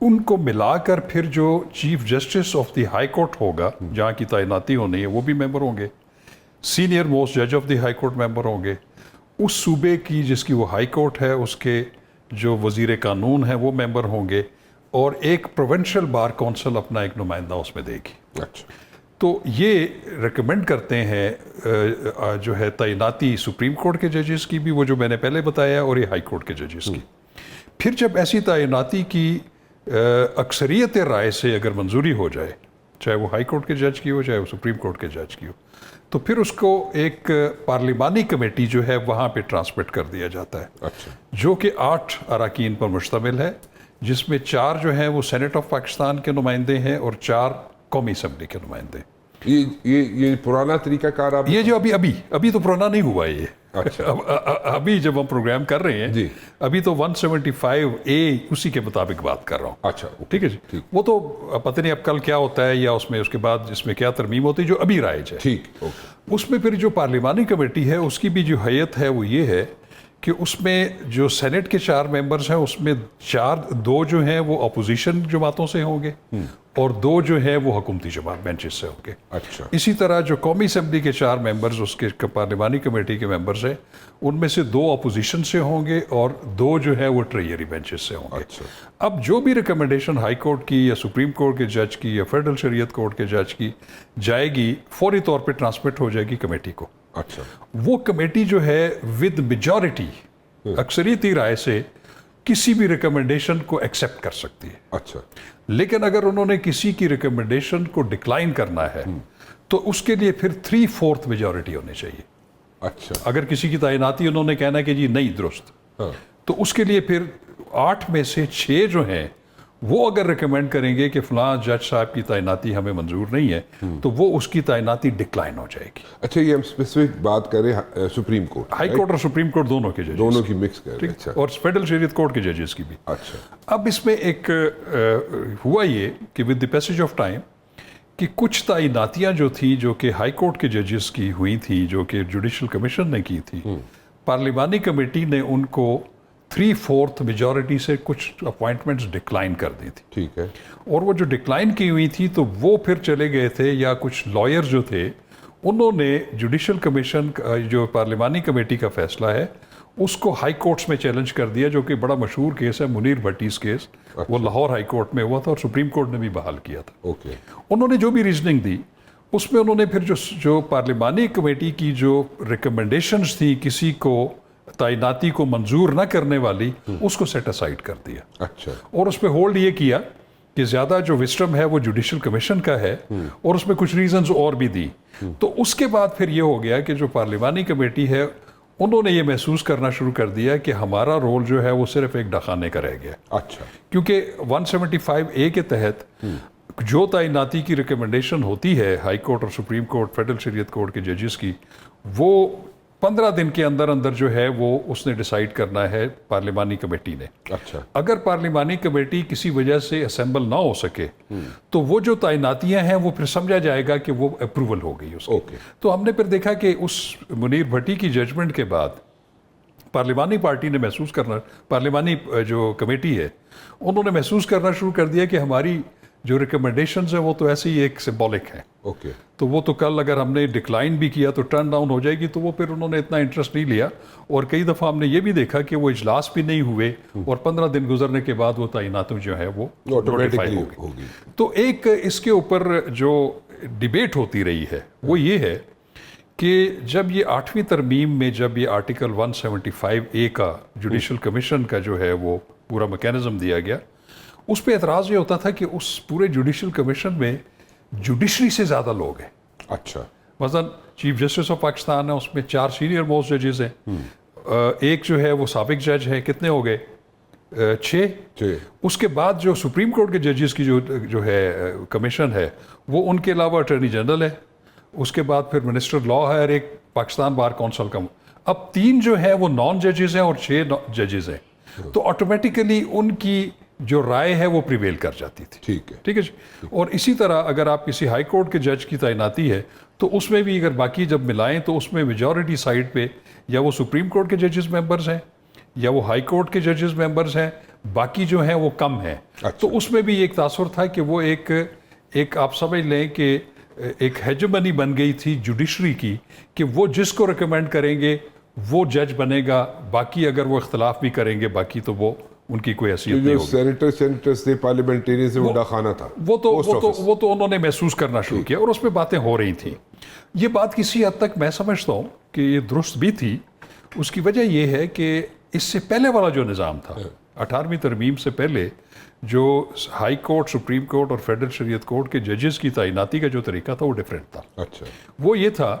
ان کو ملا کر پھر جو chief justice of the high court ہوگا جہاں کی تعیناتی ہونی ہے وہ بھی ممبر ہوں گے, سینئر موسٹ جج آف دی ہائی کورٹ ممبر ہوں گے, اس صوبے کی جس کی وہ ہائی کورٹ ہے اس کے جو وزیر قانون ہیں وہ ممبر ہوں گے, اور ایک پروونشل بار کونسل اپنا ایک نمائندہ اس میں دے گی. اچھا, تو یہ ریکمینڈ کرتے ہیں جو ہے تعیناتی سپریم کورٹ کے ججز کی بھی, وہ جو میں نے پہلے بتایا, اور یہ ہائی کورٹ کے ججز کی. پھر جب ایسی تعیناتی کی اکثریت رائے سے اگر منظوری ہو جائے, چاہے وہ ہائی کورٹ کے جج کی ہو چاہے وہ سپریم کورٹ کے جج کی ہو, تو پھر اس کو ایک پارلیمانی کمیٹی جو ہے وہاں پہ ٹرانسمٹ کر دیا جاتا ہے. اچھا, جو کہ 8 اراکین پر مشتمل ہے, جس میں 4 جو ہیں وہ سینٹ آف پاکستان کے نمائندے ہیں اور 4 قومی اسمبلی کے نمائندے. یہ پرانا طریقہ کار آپ یہ جو ابھی تو پرانا نہیں ہوا یہ. اچھا, ابھی جب ہم پروگرام کر رہے ہیں جی, ابھی تو 175A اسی کے مطابق بات کر رہا ہوں. اچھا, ٹھیک ہے جی. وہ تو پتہ نہیں اب کل کیا ہوتا ہے یا اس کے بعد اس میں کیا ترمیم ہوتی ہے, جو ابھی رائج ہے. ٹھیک, اوکے. اس میں پھر جو پارلیمانی کمیٹی ہے اس کی بھی جو حیت ہے وہ یہ ہے کہ اس میں جو سینٹ کے 4 ممبرز ہیں اس میں 2 جو ہیں وہ اپوزیشن جماعتوں سے ہوں گے اور 2 جو ہیں وہ حکومتی جماعت بینچز سے ہوں گے. اچھا, اسی طرح جو قومی اسمبلی کے 4 ممبرز اس کے پارلیمانی کمیٹی کے ممبرز ہیں ان میں سے 2 اپوزیشن سے ہوں گے اور 2 جو ہے وہ ٹریئری بینچز سے ہوں گے. اچھا, اب جو بھی ریکمنڈیشن ہائی کورٹ کی یا سپریم کورٹ کے جج کی یا فیڈرل شریعت کورٹ کے جج کی جائے گی, فوری طور پہ ٹرانسمٹ ہو جائے گی کمیٹی کو. اچھا, وہ کمیٹی جو ہے ود میجورٹی اکثریتی رائے سے کسی بھی ریکمنڈیشن کو ایکسیپٹ کر سکتی ہے. اچھا, لیکن اگر انہوں نے کسی کی ریکمنڈیشن کو ڈکلائن کرنا ہے تو اس کے لیے پھر 3/4 میجورٹی ہونی چاہیے. اچھا, اگر کسی کی تعیناتی انہوں نے کہنا ہے کہ جی نہیں درست, تو اس کے لیے پھر 8 میں سے 6 جو ہیں وہ اگر ریکمینڈ کریں گے کہ فلاں جج صاحب کی تعیناتی ہمیں منظور نہیں ہے تو وہ اس کی تعیناتی ڈکلائن ہو جائے گی. اچھا, یہ ہم اسپیسیفک بات کریں سپریم کورٹ, ہائی کورٹ اور سپریم کورٹ دونوں کے ججز, دونوں کی مکس کر رہے ہیں. اچھا, اور فیڈرل شریعت کورٹ کے ججز کی بھی. اچھا, اب اس میں ایک ہوا یہ کہ with the passage of time کہ کچھ تعیناتیاں جو تھیں جو کہ ہائی کورٹ کے ججز کی ہوئی تھیں جو کہ جوڈیشل کمیشن نے کی تھی, پارلیمانی کمیٹی نے ان کو 3/4 میجورٹی سے کچھ اپوائنٹمنٹس ڈکلائن کر دی تھی. ٹھیک ہے, اور وہ جو ڈکلائن کی ہوئی تھی تو وہ پھر چلے گئے تھے, یا کچھ لائر جو تھے انہوں نے جوڈیشل کمیشن جو پارلیمانی کمیٹی کا فیصلہ ہے اس کو ہائی کورٹس میں چیلنج کر دیا, جو کہ بڑا مشہور کیس ہے منیر بھٹی's کیس. وہ لاہور ہائی کورٹ میں ہوا تھا اور سپریم کورٹ نے بھی بحال کیا تھا. اوکے, انہوں نے جو بھی ریزننگ دی اس میں انہوں نے پھر جو پارلیمانی کمیٹی کی جو ریکمنڈیشنز تھی کسی کو تعیناتی کو منظور نہ کرنے والی, اس کو سیٹ اسائڈ کر دیا. اچھا, اور اس پہ ہولڈ یہ کیا کہ زیادہ جو وسٹم ہے وہ جوڈیشل کمیشن کا ہے, اور اس میں کچھ ریزنز اور بھی دی. تو اس کے بعد پھر یہ ہو گیا کہ جو پارلیمانی کمیٹی ہے انہوں نے یہ محسوس کرنا شروع کر دیا کہ ہمارا رول جو ہے وہ صرف ایک ڈاکانے کا رہ گیا. اچھا, کیونکہ 175A کے تحت جو تعیناتی کی ریکمنڈیشن ہوتی ہے ہائی کورٹ اور سپریم کورٹ فیڈرل شریعت کورٹ کے ججز کی, وہ 15 دن کے اندر اندر جو ہے وہ اس نے ڈیسائیڈ کرنا ہے پارلیمانی کمیٹی نے. اچھا, اگر پارلیمانی کمیٹی کسی وجہ سے اسمبل نہ ہو سکے تو وہ جو تعیناتیاں ہیں وہ پھر سمجھا جائے گا کہ وہ اپروول ہو گئی اس کی. اوکے, تو ہم نے پھر دیکھا کہ اس منیر بھٹی کی ججمنٹ کے بعد پارلیمانی پارٹی نے محسوس کرنا, پارلیمانی جو کمیٹی ہے انہوں نے محسوس کرنا شروع کر دیا کہ ہماری جو ریکمنڈیشنز ہیں وہ تو ایسے ہی ایک سمبولک ہیں. اوکے, تو وہ تو کل اگر ہم نے ڈکلائن بھی کیا تو ٹرن ڈاؤن ہو جائے گی. تو وہ پھر انہوں نے اتنا انٹرسٹ نہیں لیا, اور کئی دفعہ ہم نے یہ بھی دیکھا کہ وہ اجلاس بھی نہیں ہوئے اور 15 دن گزرنے کے بعد وہ تعیناتوں جو ہے وہ نوٹیفائی ہوگی. تو ایک اس کے اوپر جو ڈیبیٹ ہوتی رہی ہے وہ یہ ہے کہ جب یہ 8ویں ترمیم میں جب یہ آرٹیکل 175A کا جوڈیشل کمیشن کا جو ہے وہ پورا میکینزم دیا گیا, اس پہ اعتراض یہ ہوتا تھا کہ اس پورے جوڈیشل کمیشن میں جوڈیشری سے زیادہ لوگ ہیں. اچھا, مثلا چیف جسٹس آف پاکستان ہے, اس میں 4 سینئر موسٹ ججز ہیں, ایک جو ہے وہ سابق جج ہے, کتنے ہو گئے 6. اس کے بعد جو سپریم کورٹ کے ججز کی جو ہے کمیشن ہے وہ ان کے علاوہ اٹارنی جنرل ہے, اس کے بعد پھر منسٹر لا ہے اور ایک پاکستان بار کونسل کا. اب 3 جو ہے وہ نان ججز ہیں اور 6 ججز ہیں, تو آٹومیٹیکلی ان کی جو رائے ہے وہ پریویل کر جاتی تھی. ٹھیک ہے جی. اور اسی طرح اگر آپ کسی ہائی کورٹ کے جج کی تعیناتی ہے تو اس میں بھی اگر باقی جب ملائیں تو اس میں میجورٹی سائڈ پہ یا وہ سپریم کورٹ کے ججز ممبرز ہیں یا وہ ہائی کورٹ کے ججز ممبرز ہیں, باقی جو ہیں وہ کم ہیں. تو اس میں بھی ایک تاثر تھا کہ وہ ایک آپ سمجھ لیں کہ ایک ہیجمنی بن گئی تھی جوڈیشری کی کہ وہ جس کو ریکمینڈ کریں گے وہ جج بنے گا, باقی اگر وہ اختلاف بھی کریں گے باقی تو وہ ان کی کوئی حیثیت نہیں ہوگی. سینیٹرز تھے, پارلیمنٹیرین سے وہ ڈاخانہ تھا, وہ تو انہوں نے محسوس کرنا شروع کیا اور اس میں باتیں ہو رہی تھیں. یہ بات کسی حد تک میں سمجھتا ہوں کہ یہ درست بھی تھی. اس کی وجہ یہ ہے کہ اس سے پہلے والا جو نظام تھا 18ویں ترمیم سے پہلے, جو ہائی کورٹ, سپریم کورٹ اور فیڈرل شریعت کورٹ کے ججز کی تعیناتی کا جو طریقہ تھا وہ ڈیفرنٹ تھا. اچھا, وہ یہ تھا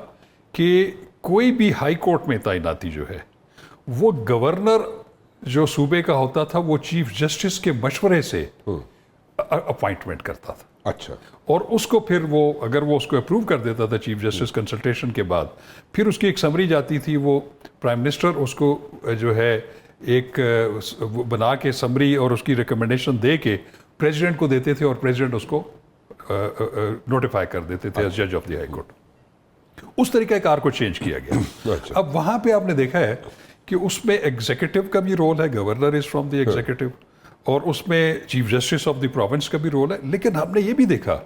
کہ کوئی بھی ہائی کورٹ میں تعیناتی جو ہے وہ گورنر جو صوبے کا ہوتا تھا وہ چیف جسٹس کے مشورے سے اپوائنٹمنٹ کرتا تھا. اچھا, اور اس کو پھر وہ اگر وہ اس کو اپروو کر دیتا تھا چیف جسٹس کنسلٹیشن کے بعد, پھر اس کی ایک سمری جاتی تھی, وہ پرائم منسٹر اس کو جو ہے ایک بنا کے سمری اور اس کی ریکمنڈیشن دے کے پریزیڈنٹ کو دیتے تھے اور پریزیڈنٹ اس کو نوٹیفائی کر دیتے تھے ایز جج آف دی ہائی کورٹ. اس طریقہ کار کو چینج کیا گیا. اب وہاں پہ آپ نے دیکھا ہے کہ اس میں ایگزیکٹو کا بھی رول ہے, governor is from the executive, اور اس میں chief justice of the province کا بھی رول ہے. لیکن ہم نے یہ بھی دیکھا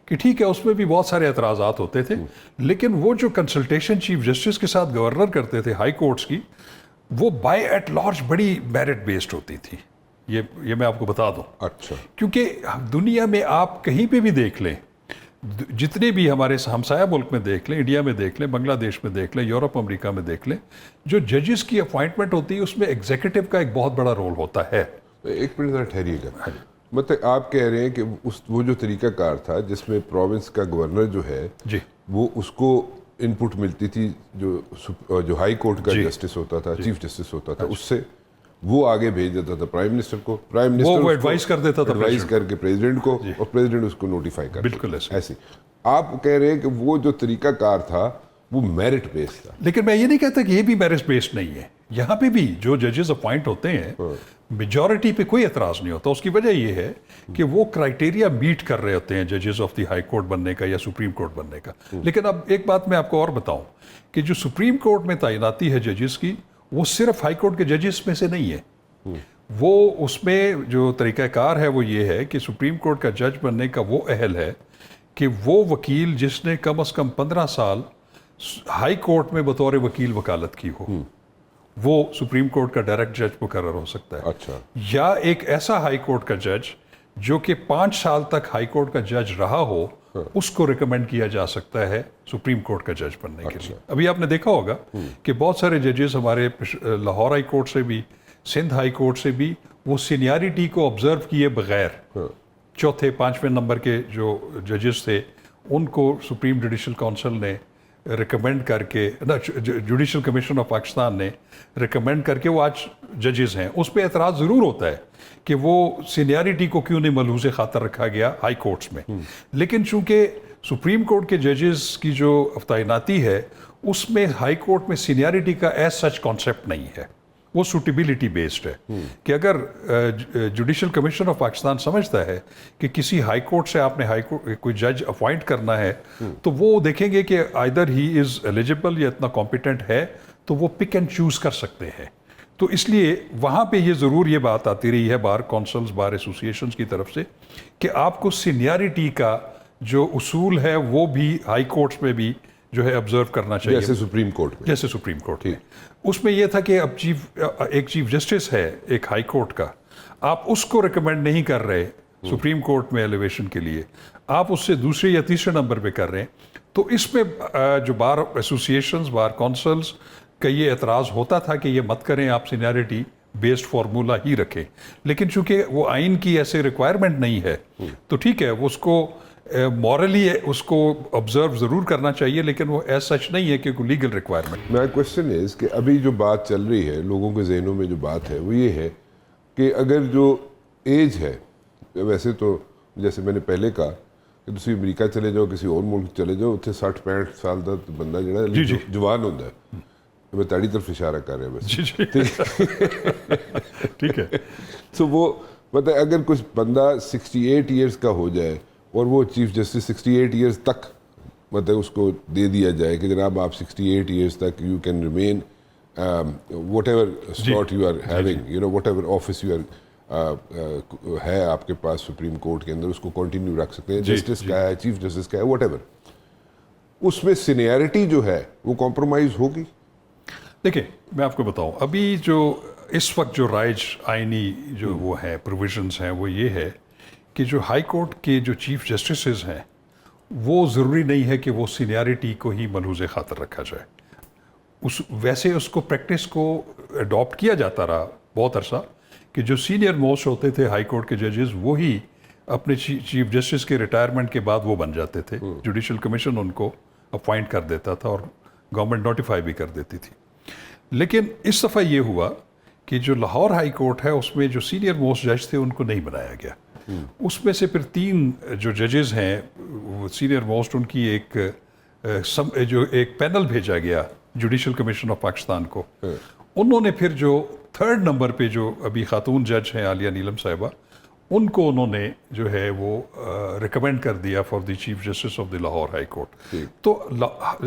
کہ ٹھیک ہے اس میں بھی بہت سارے اعتراضات ہوتے تھے, لیکن وہ جو کنسلٹیشن چیف جسٹس کے ساتھ گورنر کرتے تھے ہائی کورٹس کی, وہ بائی ایٹ لارج بڑی میرٹ بیسڈ ہوتی تھی. یہ میں آپ کو بتا دوں. اچھا, کیونکہ دنیا میں آپ کہیں پہ بھی دیکھ لیں, جتنے بھی ہمارے ہمسایہ ملک میں دیکھ لیں, انڈیا میں دیکھ لیں, بنگلہ دیش میں دیکھ لیں, یورپ امریکہ میں دیکھ لیں, جو ججز کی اپوائنٹمنٹ ہوتی ہے اس میں ایگزیکٹو کا ایک بہت بڑا رول ہوتا ہے. ایک منٹ ذرا ٹھہریے گا. مطلب آپ کہہ رہے ہیں کہ وہ جو طریقہ کار تھا جس میں پروونس کا گورنر جو ہے جی وہ اس کو ان پٹ ملتی تھی, جو ہائی کورٹ کا جسٹس ہوتا تھا, چیف جسٹس ہوتا تھا, اس سے وہ آگے بھیج دیتا تھا پرائم منسٹر کو, پرائم منسٹر وہ ایڈوائز کر دیتا تھا, ایڈوائز کر کے پریزیڈنٹ کو, اور پریزیڈنٹ اس کو نوٹیفائی کرتا. بالکل ایسے آپ کہہ رہے ہیں کہ وہ جو طریقہ کار تھا وہ میرٹ بیسڈ تھا. لیکن میں یہ نہیں کہتا کہ یہ بھی میرٹ بیسڈ نہیں ہے. یہاں پہ بھی جو ججز اپوائنٹ ہوتے ہیں میجورٹی پہ کوئی اعتراض نہیں ہوتا. اس کی وجہ یہ ہے کہ وہ کرائٹیریا میٹ کر رہے ہوتے ہیں ججز آف دی ہائی کورٹ بننے کا یا سپریم کورٹ بننے کا. لیکن اب ایک بات میں آپ کو اور بتاؤں کہ جو سپریم کورٹ میں تعیناتی ہے ججز کی, وہ صرف ہائی کورٹ کے ججز میں سے نہیں ہے. وہ اس میں جو طریقہ کار ہے وہ یہ ہے کہ سپریم کورٹ کا جج بننے کا وہ اہل ہے کہ وہ وکیل جس نے کم از کم 15 سال ہائی کورٹ میں بطور وکیل وکالت کی ہو, وہ سپریم کورٹ کا ڈائریکٹ جج مقرر ہو سکتا ہے. اچھا, یا ایک ایسا ہائی کورٹ کا جج جو کہ 5 سال تک ہائی کورٹ کا جج رہا ہو, اس کو ریکمینڈ کیا جا سکتا ہے سپریم کورٹ کا جج بننے کے لیے. ابھی آپ نے دیکھا ہوگا کہ بہت سارے ججز ہمارے لاہور ہائی کورٹ سے بھی, سندھ ہائی کورٹ سے بھی, وہ سینیارٹی کو آبزرو کیے بغیر چوتھے 5ویں نمبر کے جو ججز تھے ان کو سپریم جوڈیشل کونسل نے ریکمینڈ کر کے, جوڈیشل کمیشن آف پاکستان نے ریکمینڈ کر کے وہ آج ججز ہیں. اس پہ اعتراض ضرور ہوتا ہے کہ وہ سینیارٹی کو کیوں نہیں ملحوظ خاطر رکھا گیا ہائی کورٹس میں. لیکن چونکہ سپریم کورٹ کے ججز کی جو تعیناتی ہے اس میں ہائی کورٹ میں سینیارٹی کا ایز سچ کانسیپٹ نہیں ہے, وہ سوٹیبلٹی بیسڈ ہے. کہ اگر جوڈیشل کمیشن آف پاکستان سمجھتا ہے کہ کسی ہائی کورٹ سے آپ نے کوئی جج اپوائنٹ کرنا ہے, تو وہ دیکھیں گے کہ آئدر ہی از ایلیجیبل یا اتنا کمپیٹنٹ ہے, تو وہ پک اینڈ چوز کر سکتے ہیں. تو اس لیے وہاں پہ یہ ضرور یہ بات آتی رہی ہے بار کونسلز, بار ایسوسیشنز کی طرف سے کہ آپ کو سینیارٹی کا جو اصول ہے وہ بھی ہائی کورٹس میں بھی جو ہے آبزرو کرنا چاہیے, جیسے سپریم کورٹ میں. جیسے سپریم کورٹ میں. اس میں یہ تھا کہ اب ایک چیف جسٹس ہے ایک ہائی کورٹ کا, آپ اس کو ریکمینڈ نہیں کر رہے سپریم کورٹ میں ایلیویشن کے لیے, آپ اس سے دوسرے یا تیسرے نمبر پہ کر رہے ہیں. تو اس میں جو بار ایسوسیشنز, بار کونسلز کا یہ اعتراض ہوتا تھا کہ یہ مت کریں, آپ سینیارٹی بیسڈ فارمولا ہی رکھیں. لیکن چونکہ وہ آئین کی ایسے ریکوائرمنٹ نہیں ہے تو ٹھیک ہے, وہ اس کو مورلی اس کو آبزرو ضرور کرنا چاہیے, لیکن وہ ایز سچ نہیں ہے کہ کوئی legal requirement. My question is کہ ابھی جو بات چل رہی ہے لوگوں کے ذہنوں میں جو بات ہے وہ یہ ہے کہ اگر جو ایج ہے, ویسے تو جیسے میں نے پہلے کہا کہ تسی امریکہ چلے جاؤ, کسی اور ملک چلے جاؤ, اتنے 60-65 سال تک بندہ جڑا جوان ہوتا ہے. میں تاڑی طرف اشارہ کر رہا ہوں. ٹھیک ہے. تو وہ مطلب اگر کچھ بندہ 68 ایئرس کا ہو جائے اور وہ چیف جسٹس 68 ایئرس تک مطلب اس کو دے دیا جائے کہ جناب آپ 68 ایئرس تک you can remain whatever slot you are having, you know whatever office you are, ہے آپ کے پاس سپریم کورٹ کے اندر اس کو کنٹینیو رکھ سکتے ہیں. جسٹس کا ہے, چیف جسٹس کا ہے, واٹ ایور. اس میں سینیئرٹی جو ہے وہ کمپرومائز ہوگی. دیکھیں میں آپ کو بتاؤں, ابھی جو اس وقت جو رائج آئینی جو وہ ہے پروویژنس ہیں وہ یہ ہے کہ جو ہائی کورٹ کے جو چیف جسٹسز ہیں وہ ضروری نہیں ہے کہ وہ سینیارٹی کو ہی ملحوظ خاطر رکھا جائے. ویسے اس کو پریکٹس کو اڈاپٹ کیا جاتا رہا بہت عرصہ کہ جو سینئر موسٹ ہوتے تھے ہائی کورٹ کے ججز وہی اپنے چیف جسٹس کے ریٹائرمنٹ کے بعد وہ بن جاتے تھے. جوڈیشل کمیشن ان کو اپوائنٹ کر دیتا تھا اور گورنمنٹ نوٹیفائی بھی کر دیتی تھی. لیکن اس دفعہ یہ ہوا کہ جو لاہور ہائی کورٹ ہے اس میں جو سینئر موسٹ جج تھے ان کو نہیں بنایا گیا. اس میں سے پھر 3 جو ججز ہیں سینئر موسٹ, ان کی جو ایک پینل بھیجا گیا جوڈیشل کمیشن آف پاکستان کو. انہوں نے پھر جو 3rd نمبر پہ جو ابھی خاتون جج ہیں عالیہ نیلم صاحبہ, ان کو انہوں نے جو ہے وہ ریکمینڈ کر دیا for the chief justice of the Lahore high court. تو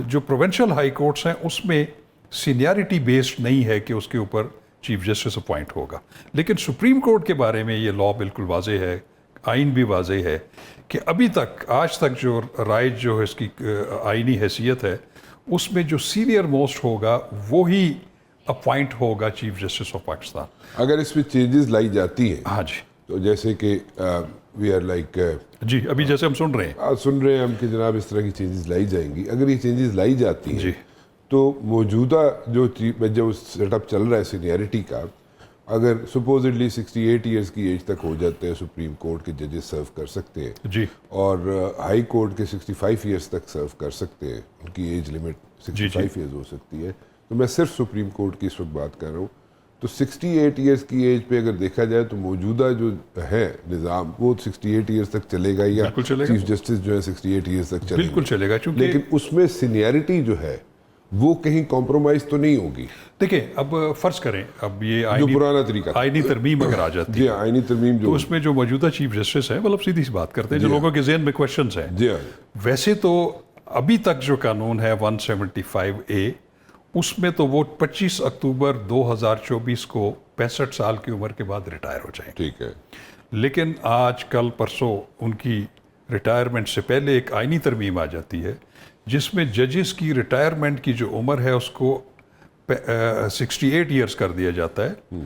جو پروونشل ہائی کورٹس ہیں اس میں سینیارٹی بیسڈ نہیں ہے کہ اس کے اوپر چیف جسٹس اپوائنٹ ہوگا. لیکن سپریم کورٹ کے بارے میں یہ لا بالکل واضح ہے, آئین بھی واضح ہے کہ ابھی تک آج تک جو رائج جو ہے اس کی آئینی حیثیت ہے اس میں جو سینئر موسٹ ہوگا وہی اپوائنٹ ہوگا چیف جسٹس آف پاکستان. اگر اس میں چینجز لائی جاتی ہیں ہاں جی, تو جیسے کہ وی آر لائک جی ابھی جیسے ہم سن رہے ہیں ہم کہ جناب اس طرح کی چینجز لائی جائیں گی. اگر یہ چینجز لائی جاتی ہیں جی, تو موجودہ جو سیٹ اپ چل رہا ہے سینیئرٹی کا, اگر سپوزڈلی 68 ایئرس کی ایج تک ہو جاتے ہیں سپریم کورٹ کے ججز سرو کر سکتے ہیں جی, اور ہائی کورٹ کے 65 ایئرس تک سرو کر سکتے ہیں, ان کی ایج لمٹ 65 ایئرز ہو سکتی ہے. تو میں صرف سپریم کورٹ کی اس وقت بات کر رہا ہوں. تو 68 ایئرس کی ایج پہ اگر دیکھا جائے تو موجودہ جو ہے نظام وہ 68 ایئرس تک چلے گا, یا چیف جسٹس جو ہے 68 ایئرس تک چلے گا, بالکل چلے گا. لیکن اس میں سینیئرٹی جو ہے وہ کہیں کمپرومائز تو نہیں ہوگی. دیکھیں اب فرض کریں اب یہ جو پرانا طریقہ آئینی ترمیم اگر آ جاتی جی آئینی ترمیم تو اس میں جو موجودہ چیف جسٹس ہیں مطلب سیدھی سی بات کرتے ہیں جو لوگوں کے ذہن میں کوشچنز ہیں. جی ہاں, ویسے تو ابھی تک جو قانون ہے 175A اس میں تو وہ 25 اکتوبر 2024 کو 65 سال کی عمر کے بعد ریٹائر ہو جائیں. ٹھیک ہے, لیکن آج کل پرسوں ان کی ریٹائرمنٹ سے پہلے ایک آئینی ترمیم آ جاتی ہے جس میں ججز کی ریٹائرمنٹ کی جو عمر ہے اس کو 68 ایئرس کر دیا جاتا ہے.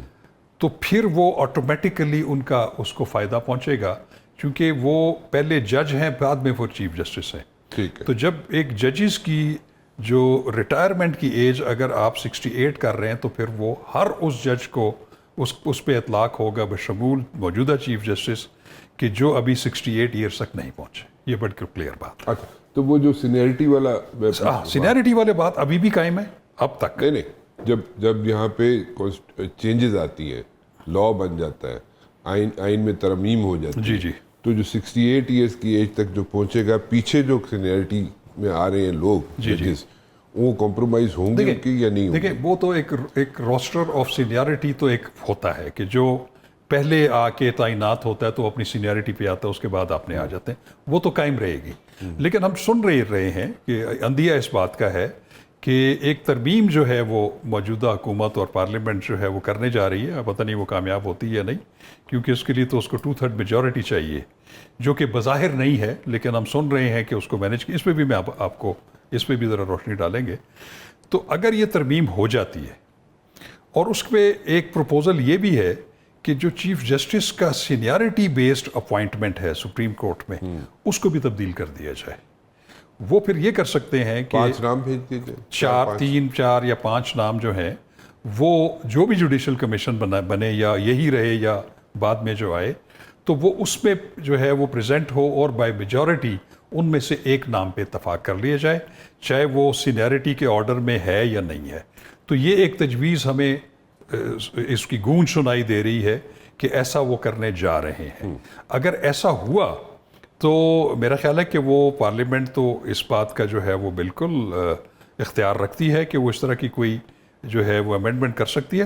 تو پھر وہ آٹومیٹیکلی ان کا اس کو فائدہ پہنچے گا کیونکہ وہ پہلے جج ہیں بعد میں وہ چیف جسٹس ہیں. ٹھیک ہے, تو جب ایک ججز کی جو ریٹائرمنٹ کی ایج اگر آپ 68 کر رہے ہیں تو پھر وہ ہر اس جج کو اس پہ اطلاق ہوگا بشمول موجودہ چیف جسٹس کہ جو ابھی 68 ایئرس تک نہیں پہنچے. یہ بڑی کلیئر بات ہے. تو وہ جو سینیئرٹی والا سینیئرٹی والے بات ابھی بھی قائم ہے اب تک. نہیں, جب یہاں پہ چینجز آتی ہیں, لا بن جاتا ہے, آئین میں ترمیم ہو جاتی ہے, جی جی, تو جو 68 ایئرس کی ایج تک جو پہنچے گا, پیچھے جو سینیئرٹی میں آ رہے ہیں لوگ ججز, وہ کمپرومائز ہوں گے کہ یا نہیں ہوں گے؟ دیکھیں وہ تو ایک روسٹر آف سینیئرٹی تو ایک ہوتا ہے کہ جو پہلے آ کے تعینات ہوتا ہے تو اپنی سینیئرٹی پہ آتا ہے, اس کے بعد آپ نے آ جاتے ہیں, وہ تو قائم رہے گی. لیکن ہم سن رہے ہیں کہ اندیہ اس بات کا ہے کہ ایک ترمیم جو ہے وہ موجودہ حکومت اور پارلیمنٹ جو ہے وہ کرنے جا رہی ہے. پتہ نہیں وہ کامیاب ہوتی ہے یا نہیں, کیونکہ اس کے لیے تو اس کو 2/3 میجورٹی چاہیے جو کہ بظاہر نہیں ہے, لیکن ہم سن رہے ہیں کہ اس کو مینیج. اس پہ بھی میں آپ کو اس پہ بھی ذرا روشنی ڈالیں گے. تو اگر یہ ترمیم ہو جاتی ہے اور اس پہ ایک پروپوزل یہ بھی ہے کہ جو چیف جسٹس کا سینیارٹی بیسڈ اپوائنٹمنٹ ہے سپریم کورٹ میں اس کو بھی تبدیل کر دیا جائے. وہ پھر یہ کر سکتے ہیں کہ 5 نام بھیج دیجیے, 4 یا 5 نام جو ہیں وہ جو بھی جوڈیشل کمیشن بنے یا یہی رہے یا بعد میں جو آئے تو وہ اس میں جو ہے وہ پریزنٹ ہو اور بائی میجورٹی ان میں سے ایک نام پہ اتفاق کر لیا جائے, چاہے وہ سینیارٹی کے آرڈر میں ہے یا نہیں ہے. تو یہ ایک تجویز ہمیں اس کی گونج سنائی دے رہی ہے کہ ایسا وہ کرنے جا رہے ہیں. اگر ایسا ہوا تو میرا خیال ہے کہ وہ پارلیمنٹ تو اس بات کا جو ہے وہ بالکل اختیار رکھتی ہے کہ وہ اس طرح کی کوئی جو ہے وہ امینڈمنٹ کر سکتی ہے.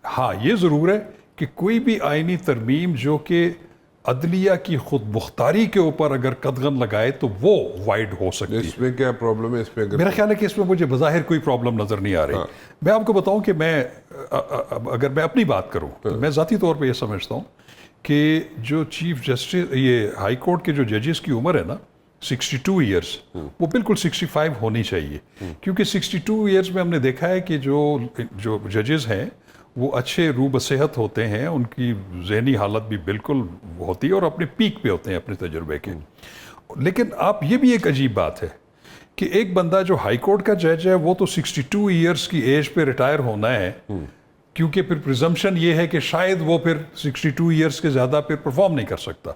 ہاں یہ ضرور ہے کہ کوئی بھی آئینی ترمیم جو کہ عدلیہ کی خود مختاری کے اوپر اگر قدغن لگائے تو وہ وائڈ ہو سکتی ہے. اس میں کیا پرابلم ہے؟ اس پہ میرا خیال ہے کہ اس میں مجھے بظاہر کوئی پرابلم نظر نہیں آ رہی. میں آپ کو بتاؤں کہ میں اگر میں اپنی بات کروں تو میں ذاتی طور پہ یہ سمجھتا ہوں کہ جو چیف جسٹس یہ ہائی کورٹ کے جو ججز کی عمر ہے نا 62 ایئرس وہ بالکل 65 ہونی چاہیے، کیونکہ 62 ایئرس میں ہم نے دیکھا ہے کہ جو ججز ہیں وہ اچھے روح بصحت ہوتے ہیں، ان کی ذہنی حالت بھی بالکل ہوتی ہے اور اپنے پیک پہ ہوتے ہیں اپنے تجربے کے. لیکن آپ یہ بھی ایک عجیب بات ہے کہ ایک بندہ جو ہائی کورٹ کا جج ہے وہ تو 62 ایئرس کی ایج پہ ریٹائر ہونا ہے، کیونکہ پھر پریزمپشن یہ ہے کہ شاید وہ پھر 62 ایئرس کے زیادہ پھر پرفارم نہیں کر سکتا.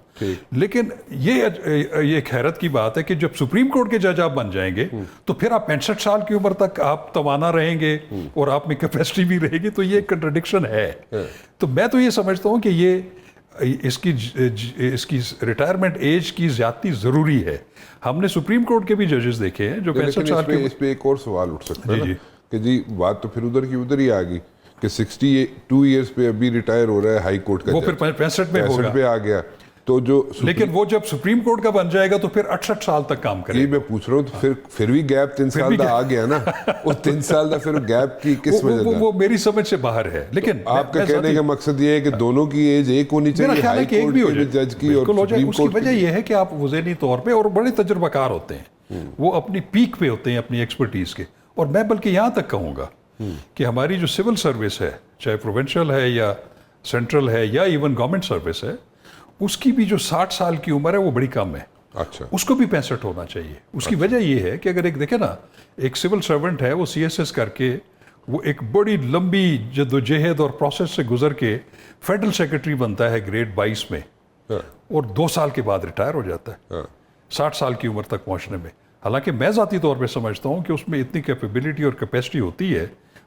لیکن یہ ایک حیرت کی بات ہے کہ جب سپریم کورٹ کے جج آپ بن جائیں گے تو پھر آپ 65 سال کی عمر تک آپ توانا رہیں گے اور آپ میں کیپیسٹی بھی رہے گی، تو یہ ایک کنٹرڈکشن ہے. تو میں تو یہ سمجھتا ہوں کہ یہ اس کی ریٹائرمنٹ ایج کی زیادتی ضروری ہے. ہم نے سپریم کورٹ کے بھی ججز دیکھے ہیں جو 65 سال کے. اس پہ ایک اور سوال اٹھ سکتا ہے کہ جی بات تو پھر ادھر کی ادھر ہی آ گئی کہ 62 ایئرس پہ ابھی ریٹائر ہو رہا ہے ہائی کورٹ کا، وہ پھر 65 میں ہوگا، 65 پہ آ گیا تو جو لیکن وہ جب سپریم کورٹ کا بن جائے گا تو پھر 68 سال تک کام کرے گا. میں پوچھ رہا ہوں تو پھر بھی گیپ 3 سال کا آ گیا نا. اس 3 سال کا پھر گیپ کی کس وجہ سے؟ وہ میری سمجھ سے باہر ہے. لیکن آپ کا کہنے کا مقصد یہ ہے کہ دونوں کی ایج ایک ہونی چاہیے، ہائی کورٹ کے بھی جج کی اور سپریم اس کی کورٹ وجہ یہ ہے کہ آپ ذہنی طور پہ اور بڑے تجربہ کار ہوتے ہیں، وہ اپنی پیک پہ ہوتے ہیں اپنی ایکسپرٹیز کے. اور میں بلکہ یہاں تک کہوں گا کہ ہماری جو سول سروس ہے، چاہے پروونشل ہے یا سینٹرل ہے یا ایون گورنمنٹ سروس ہے، اس کی بھی جو 60 سال کی عمر ہے وہ بڑی کم ہے. اچھا، اس کو بھی 65 ہونا چاہیے. اس کی وجہ یہ ہے کہ اگر ایک دیکھیں نا، ایک سول سرونٹ ہے وہ CSS کر کے وہ ایک بڑی لمبی جدوجہد اور پروسیس سے گزر کے فیڈرل سیکرٹری بنتا ہے گریڈ 22 میں، اور 2 سال کے بعد ریٹائر ہو جاتا ہے 60 سال کی عمر تک پہنچنے میں. حالانکہ میں ذاتی طور پہ سمجھتا ہوں کہ اس میں اتنی کیپیبلٹی اور کیپیسٹی ہوتی ہے،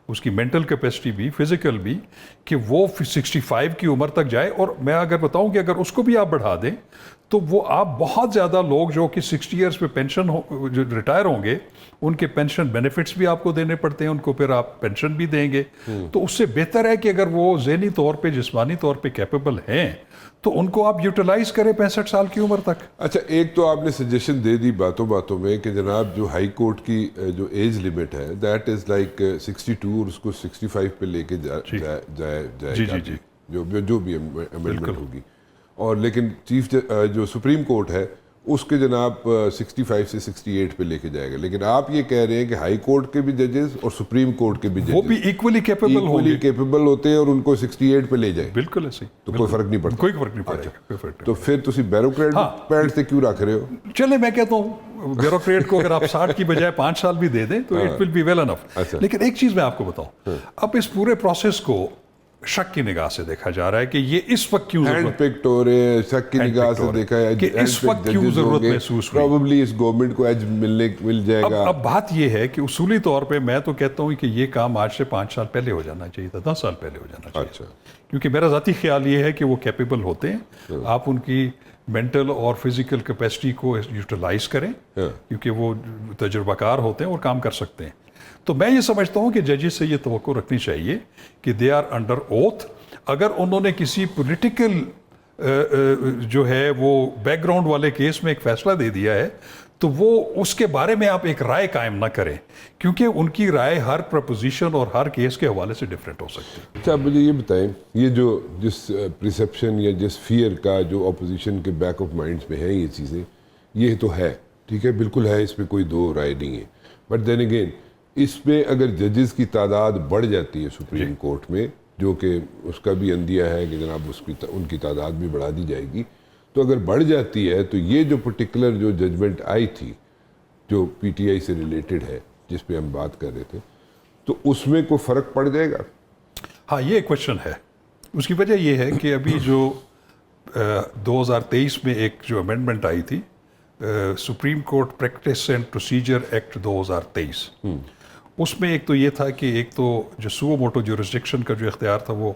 اس کی مینٹل کیپیسٹی بھی فزیکل بھی، کہ وہ 65 کی عمر تک جائے. اور میں اگر بتاؤں کہ اگر اس کو بھی آپ بڑھا دیں تو وہ آپ بہت زیادہ لوگ جو کہ 60 ایئرس پہ پینشن جو ریٹائر ہوں گے ان کے پینشن بینیفٹس بھی آپ کو دینے پڑتے ہیں، ان کو پھر آپ پینشن بھی دیں گے. تو اس سے بہتر ہے کہ اگر وہ ذہنی طور پہ جسمانی طور پہ کیپیبل ہیں تو ان کو آپ یوٹیلائز کریں 65 سال کی عمر تک. اچھا، ایک تو آپ نے سجیشن دے دی باتوں میں کہ جناب جو ہائی کورٹ کی جو ایج لمٹ ہے دیٹ از لائک 62 اور اس کو 65 پہ لے کے جائے جو بھی امینڈمنٹ ہوگی. اور لیکن جو سپریم کورٹ ہے اس کے جناب 65 سے 68 پہ لے کے جائے گا. لیکن آپ یہ کہہ رہے ہیں کہ ہائی کورٹ کے بھی ججز اور سپریم کورٹ کے بھی ججز وہ بھی ایکولی کیپیبل ہوتے ہیں اور ان کو 68 پہ لے جائے. بالکل ایسے ہی، تو کوئی فرق نہیں پڑتا. کوئی فرق نہیں پڑتا. تو پھر تسی بیوروکریٹ پینٹ سے کیوں رکھ رہے ہو؟ چلے میں کہتا ہوں بیوروکریٹ کو اگر آپ 60 کی بجائے 5 سال بھی دے دیں تو it will be well enough. لیکن ایک چیز میں آپ کو بتاؤں، اب اس پورے پروسیس کو شک کی نگاہ سے دیکھا جا رہا ہے کہ یہ اس وقت کیوں ہینڈ پکڈ ہو رہے ہیں، شک کی نگاہ سے دیکھا ہے کہ اس وقت کیوں ضرورت محسوس ہوئی. پروبیبلی اس گورنمنٹ کو ایج مل جائے گا. اب بات یہ ہے کہ اصولی طور پہ میں تو کہتا ہوں کہ یہ کام آج سے 5 سال پہلے ہو جانا چاہیے تھا، 10 سال پہلے ہو جانا چاہیے. اچھا، کیونکہ میرا ذاتی خیال یہ ہے کہ وہ کیپیبل ہوتے ہیں. آپ ان کی مینٹل اور فزیکل کیپیسٹی کو یوٹیلائز کریں کیونکہ وہ تجربہ کار ہوتے ہیں اور کام کر سکتے ہیں. تو میں یہ سمجھتا ہوں کہ ججز سے یہ توقع رکھنی چاہیے کہ دے آر انڈر اوتھ. اگر انہوں نے کسی پولیٹیکل جو ہے وہ بیک گراؤنڈ والے کیس میں ایک فیصلہ دے دیا ہے تو وہ اس کے بارے میں آپ ایک رائے قائم نہ کریں، کیونکہ ان کی رائے ہر پروپوزیشن اور ہر کیس کے حوالے سے ڈفرینٹ ہو سکتی ہے. اچھا، مجھے یہ بتائیں، یہ جس پرسیپشن یا جس فیئر کا جو اپوزیشن کے بیک آف مائنڈس میں ہیں یہ چیزیں، یہ تو ہے، ٹھیک ہے، بالکل ہے، اس پہ کوئی دو رائے نہیں ہے. بٹ دین اگین اس پہ اگر ججز کی تعداد بڑھ جاتی ہے سپریم کورٹ میں، جو کہ اس کا بھی عندیہ ہے کہ جناب ان کی تعداد بھی بڑھا دی جائے گی، تو اگر بڑھ جاتی ہے تو یہ جو پرٹیکولر جو ججمنٹ آئی تھی جو PTI سے ریلیٹڈ ہے جس پہ ہم بات کر رہے تھے، تو اس میں کوئی فرق پڑ جائے گا؟ ہاں، یہ ایک کویشچن ہے. اس کی وجہ یہ ہے کہ ابھی جو 2023 میں ایک جو امینڈمنٹ آئی تھی supreme court practice and procedure act 2023، اس میں ایک تو یہ تھا کہ ایک تو جو سو موٹو جورسڈکشن کا جو اختیار تھا وہ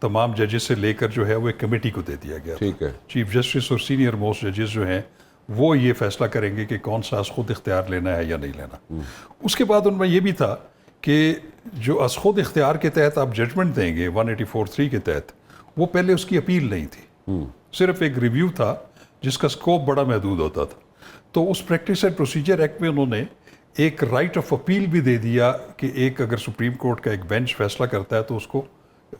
تمام ججز سے لے کر جو ہے وہ ایک کمیٹی کو دے دیا گیا. ٹھیک ہے. چیف جسٹس اور سینئر موسٹ ججز جو ہیں وہ یہ فیصلہ کریں گے کہ کون سا از خود اختیار لینا ہے یا نہیں لینا. اس کے بعد ان میں یہ بھی تھا کہ جو از خود اختیار کے تحت آپ ججمنٹ دیں گے 184(3) کے تحت، وہ پہلے اس کی اپیل نہیں تھی، صرف ایک ریویو تھا جس کا اسکوپ بڑا محدود ہوتا تھا. تو اس پریکٹس اینڈ پروسیجر ایکٹ میں انہوں نے ایک رائٹ آف اپیل بھی دے دیا کہ ایک اگر سپریم کورٹ کا ایک بینچ فیصلہ کرتا ہے تو اس کو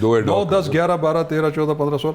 2 ad 9, hoc 10, 11, 12, 13, 14, 15, 16,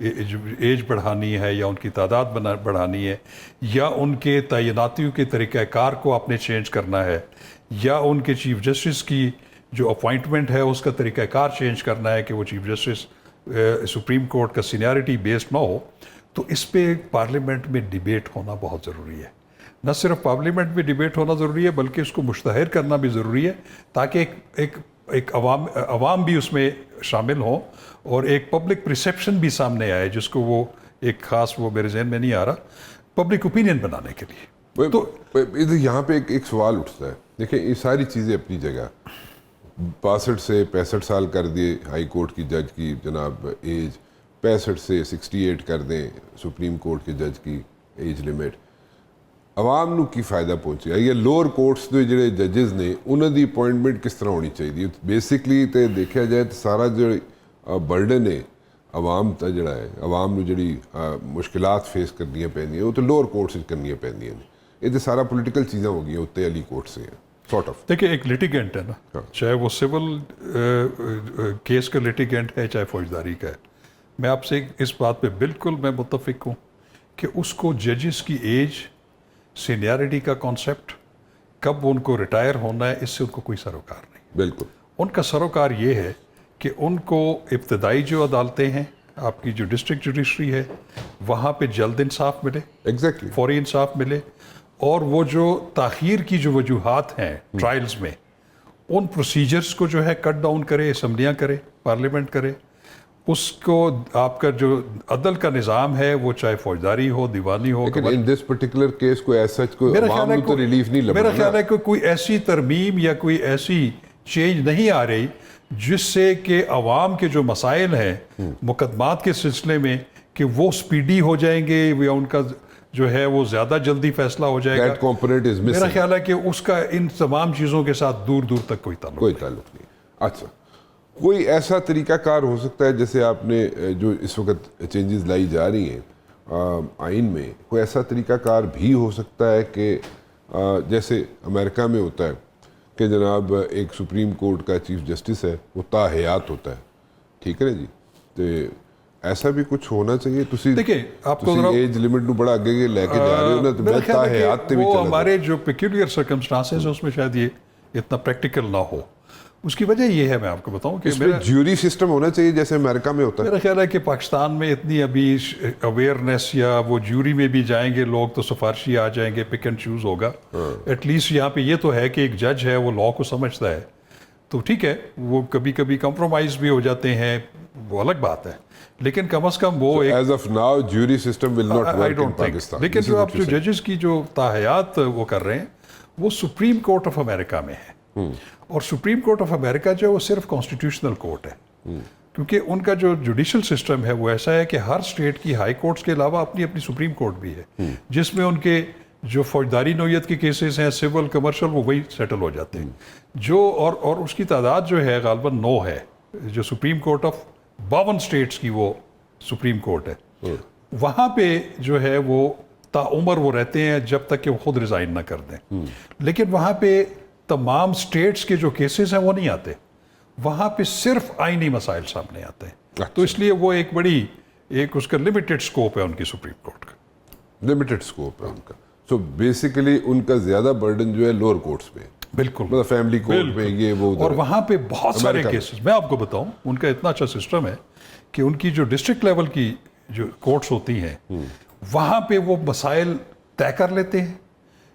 ایج بڑھانی ہے یا ان کی تعداد بڑھانی ہے یا ان کے تعیناتیوں کے طریقہ کار کو آپ نے چینج کرنا ہے یا ان کے چیف جسٹس کی جو اپوائنٹمنٹ ہے اس کا طریقہ کار چینج کرنا ہے کہ وہ چیف جسٹس سپریم کورٹ کا سینیارٹی بیسڈ نہ ہو، تو اس پہ پارلیمنٹ میں ڈیبیٹ ہونا بہت ضروری ہے. نہ صرف پارلیمنٹ میں ڈیبیٹ ہونا ضروری ہے بلکہ اس کو مشتہر کرنا بھی ضروری ہے تاکہ ایک عوام بھی اس میں شامل ہوں اور ایک پبلک پرسیپشن بھی سامنے آئے جس کو وہ ایک خاص وہ میرے ذہن میں نہیں آ رہا پبلک اوپینین بنانے کے لیے. تو یہاں پہ ایک سوال اٹھتا ہے. دیکھیں یہ ساری چیزیں اپنی جگہ 62 سے 65 سال کر دیے ہائی کورٹ کی جج کی جناب ایج، 65 سے 68 کر دیں سپریم کورٹ کے جج کی ایج لمٹ، عوام نو کی فائدہ پہنچے یا لوور کورٹس کے جڑے ججز نے انہوں دی اپوائنٹمنٹ کس طرح ہونی چاہیے؟ بیسکلی تو دیکھا جائے تو سارا جو برڈن ہے عوام تا جڑا ہے، عوام نو جڑی مشکلات فیس کرنی پیندیاں وہ تو لوور کورٹس کرنی پیندیاں نے. یہ تو سارا پولیٹیکل چیزیں ہو گئی اتنے والی کورٹ سے ہیں سارٹ آف. دیکھیں ایک لیٹیگنٹ ہے نا، چاہے وہ سول کیس کا لیٹیگنٹ ہے چاہے فوجداری کا ہے، میں آپ سے اس بات پہ بالکل میں متفق ہوں کہ اس کو ججز کی ایج، سینیارٹی کا کانسیپٹ، کب ان کو ریٹائر ہونا ہے، اس سے ان کو کوئی سروکار نہیں. بالکل ان کا سروکار یہ ہے کہ ان کو ابتدائی جو عدالتیں ہیں، آپ کی جو ڈسٹرکٹ جوڈیشری ہے، وہاں پہ جلد انصاف ملے، ایگزیکٹلی فوری انصاف ملے، اور وہ جو تاخیر کی جو وجوہات ہیں ٹرائلز میں ان پروسیجرز کو جو ہے کٹ ڈاؤن کرے، اسمبلیاں کرے، پارلیمنٹ کرے. اس کو آپ کا جو عدل کا نظام ہے وہ چاہے فوجداری ہو، دیوانی ہو، لیکن ان دس پرٹیکولر کیس کو ایز سچ کوئی عوام کو تو ریلیف نہیں لگا. میرا خیال ہے کہ کوئی ایسی ترمیم یا کوئی ایسی چینج نہیں آ رہی جس سے کہ عوام کے جو مسائل ہیں مقدمات کے سلسلے میں کہ وہ سپیڈی ہو جائیں گے یا ان کا جو ہے وہ زیادہ جلدی فیصلہ ہو جائے گا. That component is missing. میرا خیال ہے کہ اس کا ان تمام چیزوں کے ساتھ دور دور تک کوئی تعلق نہیں. اچھا، کوئی ایسا طریقہ کار ہو سکتا ہے جیسے آپ نے جو اس وقت چینجز لائی جا رہی ہیں آئین میں، کوئی ایسا طریقہ کار بھی ہو سکتا ہے کہ جیسے امریکہ میں ہوتا ہے کہ جناب ایک سپریم کورٹ کا چیف جسٹس ہے وہ تا حیات ہوتا ہے، ٹھیک ہے نا جی، تو ایسا بھی کچھ ہونا چاہیے. دیکھیں آپ کو ایج لمٹ نو بڑا آگے لے کے جا رہے ہو نا، تو میرا تا خیال ہے حیات تے کہ بھی وہ چلا ہمارے جو پیکیولر سرکمسٹانسز ہیں اس میں شاید یہ اتنا پریکٹیکل نہ ہو. اس کی وجہ یہ ہے، میں آپ کو بتاؤں کہ اس میں جیوری سسٹم ہونا چاہیے جیسے امریکہ میں ہوتا ہے. میرا خیال ہے کہ پاکستان میں اتنی ابھی اویئرنیس یا وہ جیوری میں بھی جائیں گے لوگ تو سفارشی آ جائیں گے، پک اینڈ چوز ہوگا. ایٹ لیسٹ یہاں پہ یہ تو ہے کہ ایک جج ہے وہ لا کو سمجھتا ہے، تو ٹھیک ہے وہ کبھی کبھی کمپرومائز بھی ہو جاتے ہیں، وہ الگ بات ہے، لیکن کم از کم وہ as of now jury system will not work in Pakistan. لیکن جو آپ جو ججز کی جو تاحیات وہ کر رہے ہیں وہ سپریم کورٹ آف امریکہ میں ہے، اور سپریم کورٹ آف امریکہ جو ہے وہ صرف کانسٹیٹیوشنل کورٹ ہے، کیونکہ ان کا جو جوڈیشل سسٹم ہے وہ ایسا ہے کہ ہر اسٹیٹ کی ہائی کورٹس کے علاوہ اپنی اپنی سپریم کورٹ بھی ہے، جس میں ان کے جو فوجداری نوعیت کے کیسز ہیں، سول کمرشل، وہ وہی سیٹل ہو جاتے ہیں. جو اور اس کی تعداد جو ہے غالباً 9 ہے، جو سپریم کورٹ آف 52 اسٹیٹس کی وہ سپریم کورٹ ہے. وہاں پہ جو ہے وہ تا عمر وہ رہتے ہیں جب تک کہ وہ خود ریزائن نہ کر دیں. لیکن وہاں پہ تمام اسٹیٹس کے جو کیسز ہیں وہ نہیں آتے، وہاں پہ صرف آئینی مسائل سامنے آتے ہیں. تو اس لیے وہ ایک بڑی ایک اس کا لمیٹڈ سکوپ ہے ان کی سپریم کورٹ کا، لمیٹڈ سکوپ ہے ان کا. سو بیسیکلی ان کا زیادہ برڈن جو ہے لوور کورٹس پہ، بالکل مطلب فیملی کورٹ میں یہ وہ، اور وہاں پہ بہت سارے کیسز. میں آپ کو بتاؤں ان کا اتنا اچھا سسٹم ہے کہ ان کی جو ڈسٹرکٹ لیول کی جو کورٹس ہوتی ہیں وہاں پہ وہ مسائل طے کر لیتے ہیں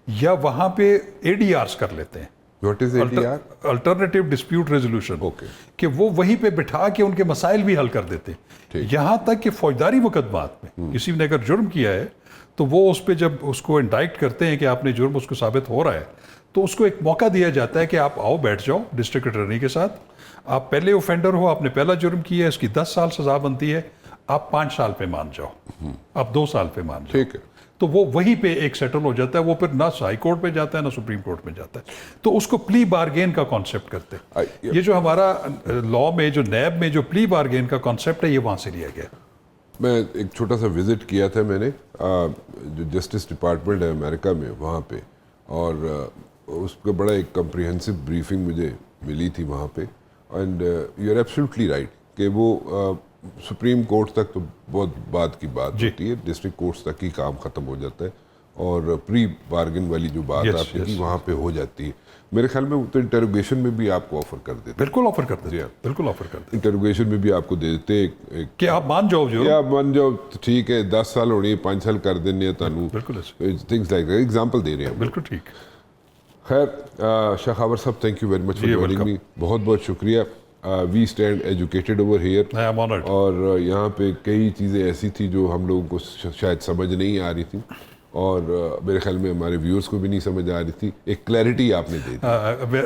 یا وہاں پہ ADRs کر لیتے ہیں. What is ADR؟ Alternative dispute resolution. Okay. کہ وہ وہیں پہ بٹھا کے ان کے مسائل بھی حل کر دیتے ہیں. یہاں تک کہ فوجداری مقدمات میں کسی نے اگر جرم کیا ہے تو وہ اس پہ جب اس کو انڈائکٹ کرتے ہیں کہ آپ نے جرم اس کو ثابت ہو رہا ہے تو اس کو ایک موقع دیا جاتا ہے کہ آپ آؤ بیٹھ جاؤ ڈسٹرکٹ اٹرنی کے ساتھ، آپ پہلے اوفینڈر ہو، آپ نے پہلا جرم کیا ہے، اس کی 10 سال سزا بنتی ہے، آپ 5 سال پہ مان جاؤ، آپ 2 سال پہ مان جاؤ. ٹھیک ہے. تو وہ وہیں پہ ایک سیٹل ہو جاتا ہے، وہ پھر نہ ہائی کورٹ میں جاتا ہے نہ سپریم کورٹ میں جاتا ہے. تو اس کو پلی بارگین کا کانسیپٹ کرتے ہیں. یہ جو ہمارا لا میں جو نیب میں جو پلی بارگین کا کانسیپٹ ہے یہ وہاں سے لیا گیا. میں ایک چھوٹا سا وزٹ کیا تھا میں نے جو جسٹس ڈپارٹمنٹ ہے امریکہ میں وہاں پہ، اور اس کا بڑا ایک کمپریہنسو بریفنگ مجھے ملی تھی وہاں پہ. And you are absolutely right کہ وہ سپریم کورٹ تک تو بہت بات کی بات جی. ہوتی ہے, ڈسٹرکٹ کورٹس تک ہی کام ختم ہو جاتا ہے, اور پری بارگن والی جو بات Yes, آپ نے کی yes. وہاں پہ ہو جاتی ہے. میرے خیال میں وہ تو انٹروگیشن میں بھی آپ کو آفر کر دیتے, بالکل آفر کر دیتے جی ہیں, بالکل آفر کر دیتے انٹروگیشن میں بھی آپ کو دے دیتے ایک کہ آپ مان جاؤ جو یا من جو ٹھیک ہے 10 سال ہونی ہے 5 سال کر دینے تانوں, بالکل ایسے. تھنگس لائک ایگزامپل دے رہے ہیں ہم. بالکل ٹھیک. خیر شاہ خاور صاحب, thank you very much for جی جوائننگ welcome. می, بہت بہت شکریہ. We stand educated over here, I am honored. اور یہاں پہ کئی چیزیں ایسی تھی جو ہم لوگوں کو شاید سمجھ نہیں آ رہی تھی, اور میرے خیال میں ہمارے ویورز کو بھی نہیں سمجھ آ رہی تھی. ایک کلیئرٹی آپ نے دے دی.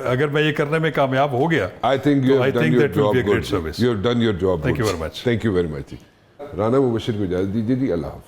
اگر میں یہ کرنے میں کامیاب ہو گیا, I think you have done your that will job be a great good. service. You have done your job Thank good. you very much. Thank you very much. Rana مبشر کو اجازت دیجیے جی, اللہ حافظ.